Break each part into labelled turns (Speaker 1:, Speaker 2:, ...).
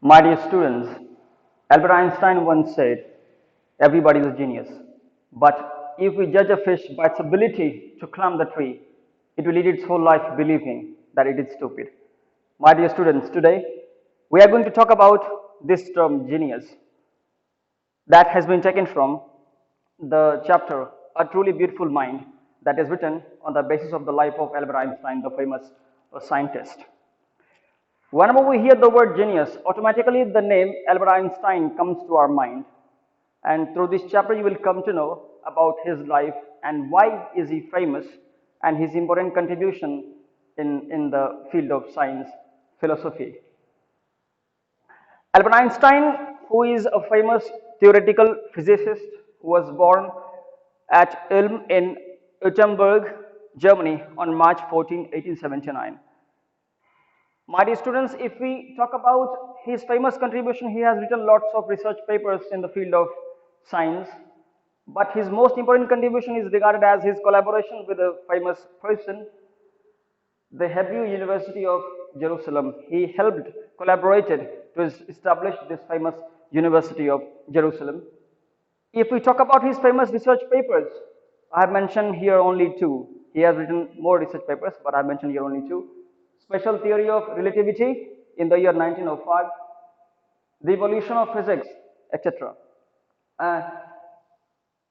Speaker 1: My dear students, Albert Einstein once said, everybody is a genius. But if we judge a fish by its ability to climb the tree, it will lead its whole life believing that it is stupid. My dear students, today we are going to talk about this term genius that has been taken from the chapter A Truly Beautiful Mind that is written on the basis of the life of Albert Einstein, the famous scientist. Whenever we hear the word genius, automatically the name Albert Einstein comes to our mind. And through this chapter, you will come to know about his life and why is he famous and his important contribution in the field of science, philosophy. Albert Einstein, who is a famous theoretical physicist, was born at Ulm in Württemberg, Germany on March 14, 1879. My dear students, if we talk about his famous contribution, he has written lots of research papers in the field of science, but his most important contribution is regarded as his collaboration with a famous person, the Hebrew University of Jerusalem. He helped, collaborated to establish this famous University of Jerusalem. If we talk about his famous research papers, I have mentioned here only two. He has written more research papers, but I have mentioned here only two. Special Theory of Relativity in the year 1905, The Evolution of Physics, etc. Uh,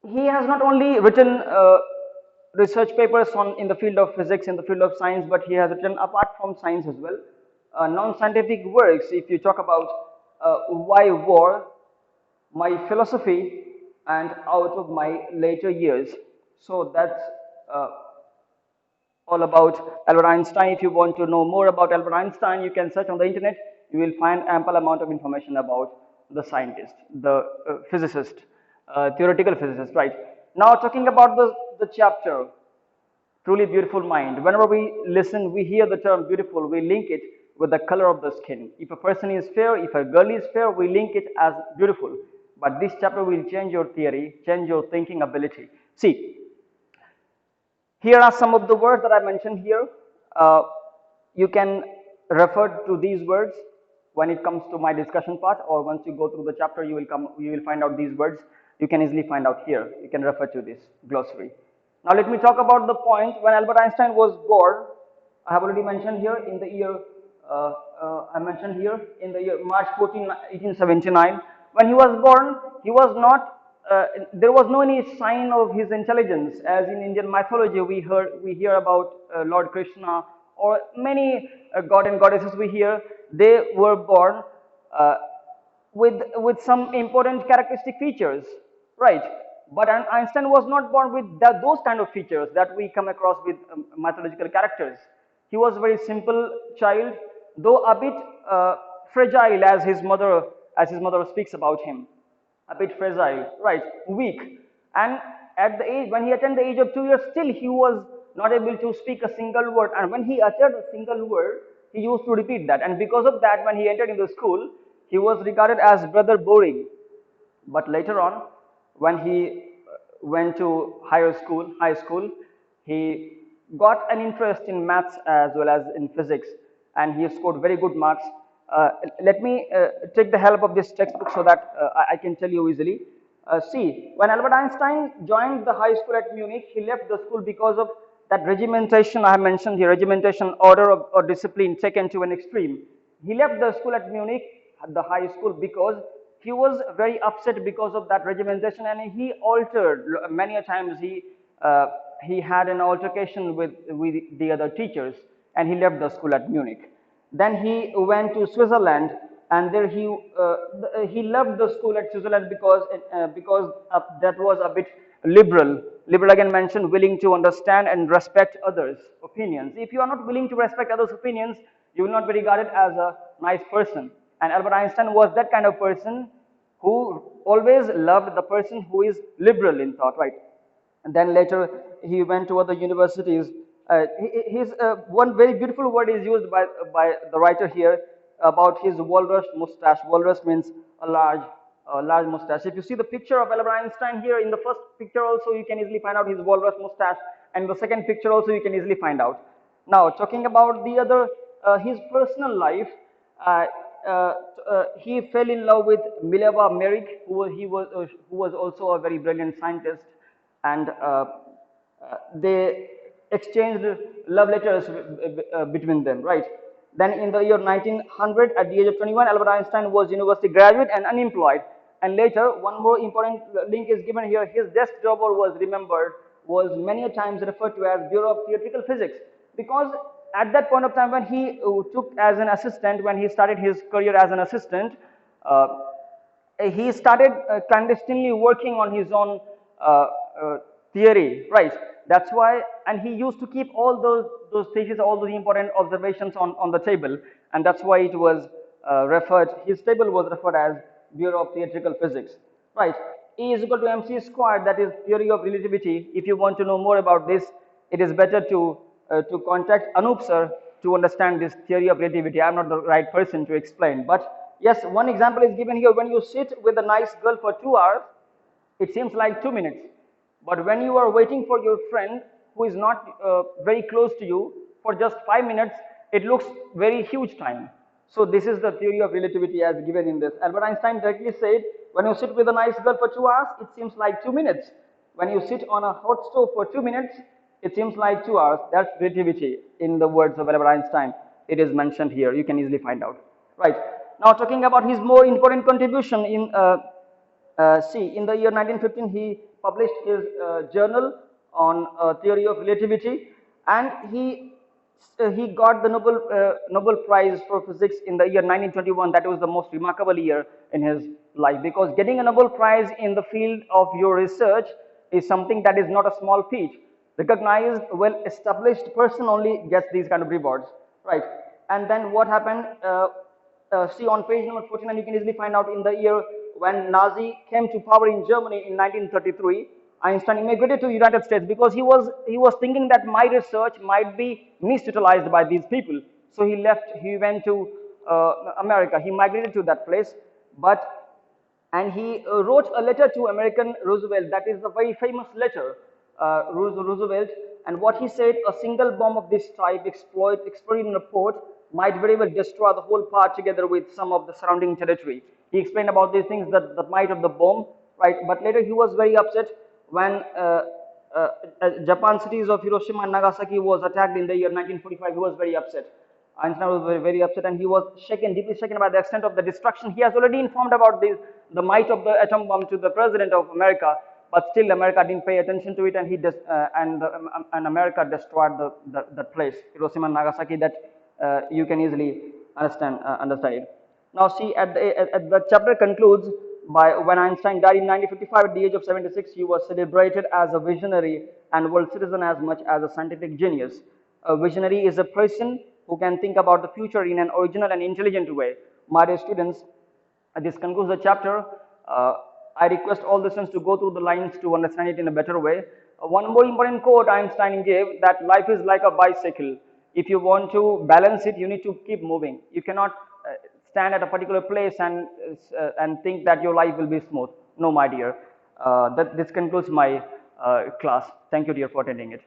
Speaker 1: he has not only written research papers in the field of physics, in the field of science, but he has written apart from science as well. Non-scientific works, if you talk about why war, my philosophy, and out of my later years. So that's uh, all about Albert Einstein. If you want to know more about Albert Einstein, you can search on the internet. You will find ample amount of information about the scientist, the physicist, theoretical physicist, right? Now talking about the chapter, Truly Beautiful Mind. Whenever we listen, we hear the term beautiful, we link it with the color of the skin. If a person is fair, if a girl is fair, we link it as beautiful. But this chapter will change your theory, change your thinking ability. See, here are some of the words that I mentioned here. You can refer to these words when it comes to my discussion part, or once you go through the chapter, you will find out these words. You can easily find out here. You can refer to this glossary. Now let me talk about the point when Albert Einstein was born. I have already mentioned here in the year. I mentioned here in the year March 14, 1879. When he was born, he was not there was no any sign of his intelligence. As in Indian mythology, we hear about Lord Krishna or many god and goddesses. We hear they were born uh, with some important characteristic features, right? But Einstein was not born with those kind of features that we come across with mythological characters. He was a very simple child, though a bit fragile, as his mother speaks about him, a bit fragile, right, weak. And at the age, when he attained the age of 2 years, still he was not able to speak a single word. And when he uttered a single word, he used to repeat that. And because of that, when he entered into school, he was regarded as brother boring. But later on, when he went to high school, he got an interest in maths as well as in physics, and he scored very good marks. Let me take the help of this textbook so that I can tell you easily. See, when Albert Einstein joined the high school at Munich, he left the school because of that regimentation I have mentioned here, regimentation order or discipline taken to an extreme. He left the school at Munich, the high school, because he was very upset because of that regimentation, and he altered many a times. He had an altercation with the other teachers, and he left the school at Munich. Then he went to Switzerland, and there he loved the school at Switzerland because that was a bit liberal. Liberal again mentioned willing to understand and respect others' opinions. If you are not willing to respect others' opinions, you will not be regarded as a nice person. And Albert Einstein was that kind of person who always loved the person who is liberal in thought, right? And then later he went to other universities. His one very beautiful word is used by the writer here about his walrus mustache. Walrus means a large mustache. If you see the picture of Albert Einstein here, in the first picture also you can easily find out his walrus mustache, and the second picture also you can easily find out. Now talking about the other his personal life. Uh, he fell in love with Mileva Merrick, who was also a very brilliant scientist, and they exchanged love letters between them, right? Then in the year 1900, at the age of 21, Albert Einstein was university graduate and unemployed. And later, one more important link is given here. His desk job was remembered, was many a times referred to as Bureau of Theoretical Physics, because at that point of time when he took as an assistant, when he started his career as an assistant, uh, he started clandestinely working on his own uh, theory, right? That's why, and he used to keep all those theses, all those important observations on the table, and that's why it was referred, his table was referred as Bureau of Theoretical Physics, right? E is equal to mc squared, that is theory of relativity. If you want to know more about this, it is better to contact Anup sir to understand this theory of relativity. I'm not the right person to explain, but yes, one example is given here. When you sit with a nice girl for 2 hours, it seems like 2 minutes. But when you are waiting for your friend who is not very close to you for just 5 minutes, it looks very huge time. So this is the theory of relativity as given in this. Albert Einstein directly said, when you sit with a nice girl for 2 hours, it seems like 2 minutes. When you sit on a hot stove for 2 minutes, it seems like 2 hours. That's relativity in the words of Albert Einstein. It is mentioned here. You can easily find out. Right. Now talking about his more important contribution in see, in the year 1915, he published his journal on theory of relativity, and he got the Nobel Prize for Physics in the year 1921. That was the most remarkable year in his life, because getting a Nobel Prize in the field of your research is something that is not a small feat. Recognized, well-established person only gets these kind of rewards, right? And then what happened? See on page number 49, you can easily find out in the year when Nazi came to power in Germany in 1933, Einstein immigrated to United States because he was thinking that my research might be misutilized by these people. So he left, he went to America, he migrated to that place, and he wrote a letter to American Roosevelt. That is a very famous letter, Roosevelt. And what he said, a single bomb of this type exploded in a port might very well destroy the whole part together with some of the surrounding territory. He explained about these things, that the might of the bomb, right? But later he was very upset when Japan cities of Hiroshima and Nagasaki was attacked in the year 1945. He was very upset. Einstein was very upset, and he was shaken, deeply shaken by the extent of the destruction. He has already informed about this, the might of the atom bomb to the president of America, but still America didn't pay attention to it, and and America destroyed the place, Hiroshima and Nagasaki. That you can easily understand it. Now see, at the chapter concludes by when Einstein died in 1955 at the age of 76. He was celebrated as a visionary and world citizen as much as a scientific genius. A visionary is a person who can think about the future in an original and intelligent way. My dear students, this concludes the chapter. I request all the students to go through the lines to understand it in a better way. One more important quote Einstein gave, that life is like a bicycle. If you want to balance it, you need to keep moving. You cannot stand at a particular place and think that your life will be smooth. No, my dear. This concludes my class. Thank you, dear, for attending it.